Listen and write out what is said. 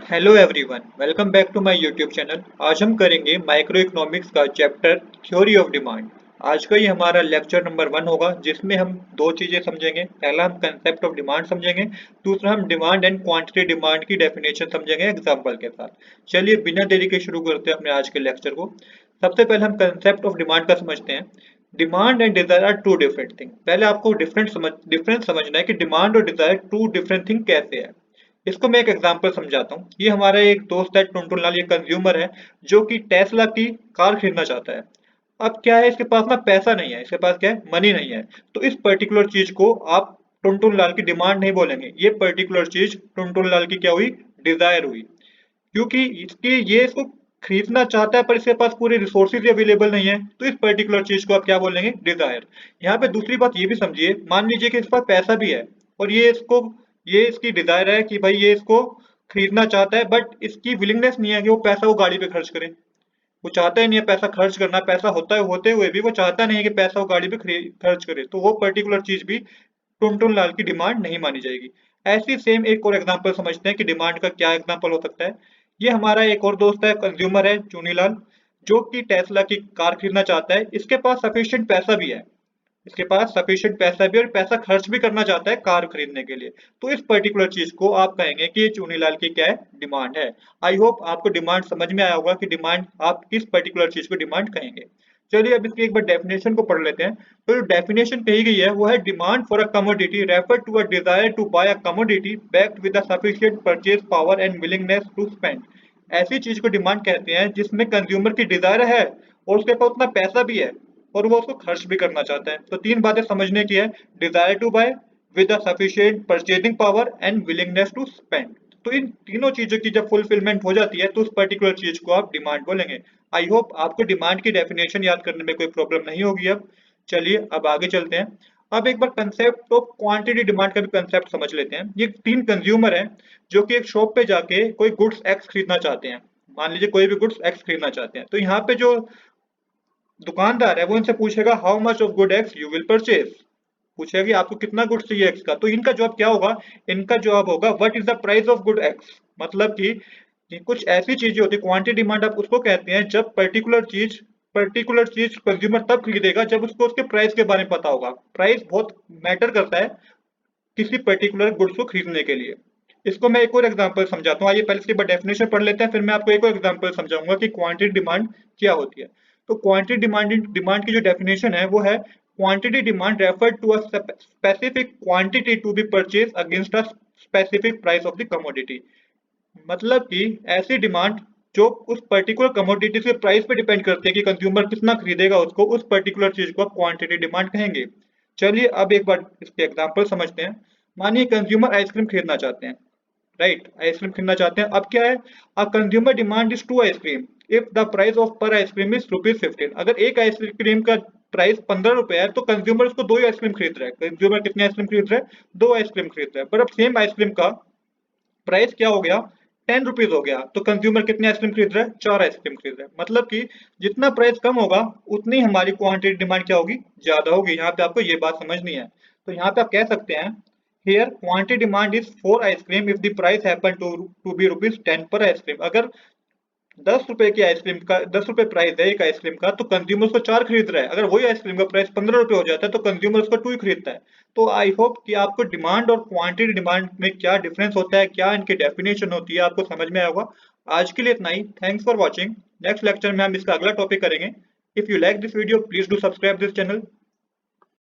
Hello everyone, welcome back to my YouTube channel. आज हम करेंगे माइक्रो इकोनॉमिक्स का चैप्टर थ्योरी ऑफ डिमांड। आज का ये हमारा लेक्चर नंबर 1 होगा, जिसमें हम दो चीजें समझेंगे। पहला हम कंसेप्ट ऑफ डिमांड समझेंगे, दूसरा हम डिमांड एंड क्वांटिटी डिमांड की डेफिनेशन समझेंगे एग्जांपल के साथ। चलिए बिना देरी के शुरू करते हैं अपने आज के लेक्चर को। सबसे पहले हम कंसेप्ट ऑफ डिमांड का समझते हैं। Demand and desire are two different thing. पहले आपको डिफरेंस समझना है कि डिमांड और डिजायर टू डिफरेंट थिंग कैसे है। इसको मैं एक एग्जांपल समझाता हूँ। ये हमारा एक दोस्त है टुनटुन लाल, ये कंज्यूमर है जो कि टेस्ला की कार खरीदना चाहता है। अब क्या है, इसके पास ना पैसा नहीं है, इसके पास क्या है, मनी नहीं है। तो इस पर्टिकुलर चीज को आप टुनटुन लाल की डिमांड नहीं बोलेंगे, ये पर्टिकुलर चीज टुनटुन लाल की क्या हुई, डिजायर हुई। क्योंकि इसको खरीदना चाहता है पर इसके पास पूरे रिसोर्सेज अवेलेबल नहीं है, तो इस पर्टिकुलर चीज को आप क्या बोलेंगे, डिजायर। यहाँ पे दूसरी बात ये भी समझिए, मान लीजिए कि इसके पास पैसा भी है और ये इसकी डिजायर है कि भाई ये इसको खरीदना चाहता है, बट इसकी विलिंगनेस नहीं है कि वो पैसा वो गाड़ी पे खर्च करे। वो चाहता ही नहीं है पैसा खर्च करना, पैसा होते हुए भी वो चाहता नहीं है कि पैसा वो गाड़ी पे खर्च करे, तो वो पर्टिकुलर चीज भी टुनटुन लाल की डिमांड नहीं मानी जाएगी। ऐसी सेम एक और एग्जांपल समझते हैं कि डिमांड का क्या एग्जांपल हो सकता है। ये हमारा एक और दोस्त है, कंज्यूमर है चुनीलाल, जो कि टेस्ला की कार खरीदना चाहता है। इसके पास सफिशिएंट पैसा भी है, इसके पास सफिशिएंट पैसा भी और पैसा खर्च भी करना चाहता है कार खरीदने के लिए। तो इस पर्टिकुलर चीज को आप कहेंगे कि ये चुनीलाल की क्या है, डिमांड है। आई होप आपको डिमांड समझ में आया होगा कि डिमांड आप किस पर्टिकुलर चीज को डिमांड कहेंगे। चलिए अब इसकी एक बार डेफिनेशन को पढ़ लेते हैं। तो जो डेफिनेशन कही गई है वो है, demand for a commodity refer to a desire to buy a commodity backed with a sufficient purchase power and willingness to spend. ऐसी चीज को डिमांड कहते हैं जिसमें कंज्यूमर की डिजायर है और उसके पास उतना पैसा भी है और वो उसको खर्च भी करना चाहता है। तो तीन बातें समझने की है, desire to buy, with a sufficient purchasing power and willingness to spend. तो इन तीनों चीजों की जब फुलफिलमेंट हो जाती है तो उस पर्टिकुलर चीज को आप डिमांड बोलेंगे। आई होप आपको डिमांड की डेफिनेशन याद करने में कोई प्रॉब्लम नहीं होगी। अब चलिए अब आगे चलते हैं। अब एक बार कंसेप्ट ऑफ क्वांटिटी डिमांड का भी कंसेप्ट समझ लेते हैं। ये तीन कंज्यूमर हैं जो कि एक शॉप पे जाके कोई गुड्स एक्स खरीदना चाहते हैं। मान लीजिए कोई भी गुड्स एक्स खरीदना चाहते हैं, तो यहाँ पे जो दुकानदार है वो इनसे पूछेगा, how much of good x you will purchase. पूछेगा कि आपको कितना गुड्स चाहिए एक्स का। तो इनका जवाब क्या होगा, इनका जवाब होगा, what is the price of good x. मतलब कि कुछ ऐसी चीजें होती है, क्वांटिटी डिमांड आप उसको कहते हैं जब पर्टिकुलर चीज कंज्यूमर तब खरीदेगा जब उसको उसके प्राइस के बारे में पता होगा। प्राइस बहुत मैटर करता है किसी पर्टिकुलर गुड्स को खरीदने के लिए। इसको मैं एक और एग्जांपल समझाता हूँ। आइए पहले इसके बाद डेफिनेशन पढ़ लेते हैं, फिर मैं आपको एक और एग्जांपल समझाऊंगा कि क्वांटिटी डिमांड क्या होती है। तो क्वांटिटी डिमांड की जो डेफिनेशन है वो है, quantity demand refer to a specific quantity to be purchase against a specific price of the commodity. मतलब कि ऐसी डिमांड जो उस पर्टिकुलर कमोडिटी के प्राइस पे डिपेंड करती है कि कंज्यूमर कितना खरीदेगा उसको, उस पर्टिकुलर चीज को आप क्वांटिटी डिमांड कहेंगे। चलिए अब एक बार इसके एग्जांपल समझते हैं। मानिए कंज्यूमर आइसक्रीम खरीदना चाहते हैं, राइट, आइसक्रीम खरीदना चाहते हैं। अब क्या है, a consumer demand is two ice cream if the price of per ice cream is ₹15। अगर एक आइसक्रीम का प्राइस ₹15 है तो कंज्यूमर उसको दो ही आइसक्रीम खरीद रहा है। कंज्यूमर कितने आइसक्रीम खरीद रहा है, दो आइसक्रीम खरीद रहा है। पर अब सेम आइसक्रीम का प्राइस क्या हो गया, ₹10 हो गया, तो कंज्यूमर कितने आइसक्रीम खरीद रहा है, चार आइसक्रीम खरीद रहा है। मतलब कि जितना प्राइस कम होगा उतनी हमारी क्वांटिटी डिमांड क्या होगी, ज्यादा होगी। यहाँ पे आपको ये बात समझनी है। तो यहाँ पे आप कह सकते हैं, here quantity demand is for ice cream if the price happen to be ₹10 per ice cream. अगर ₹10 प्राइस है एक आइसक्रीम का, तो कंज्यूमर उसको चार खरीद रहा है। अगर वही आइसक्रीम का प्राइस ₹15 हो जाता है तो कंज्यूमर उसको टू ही खरीदता है। तो आई होप कि आपको डिमांड और क्वांटिटी डिमांड में क्या डिफरेंस होता है, क्या इनकी डेफिनेशन होती है, आपको समझ में आया होगा। आज के लिए इतना ही। Thanks for watching. Next lecture में हम इसका अगला टॉपिक करेंगे। If you like this video please do subscribe this channel.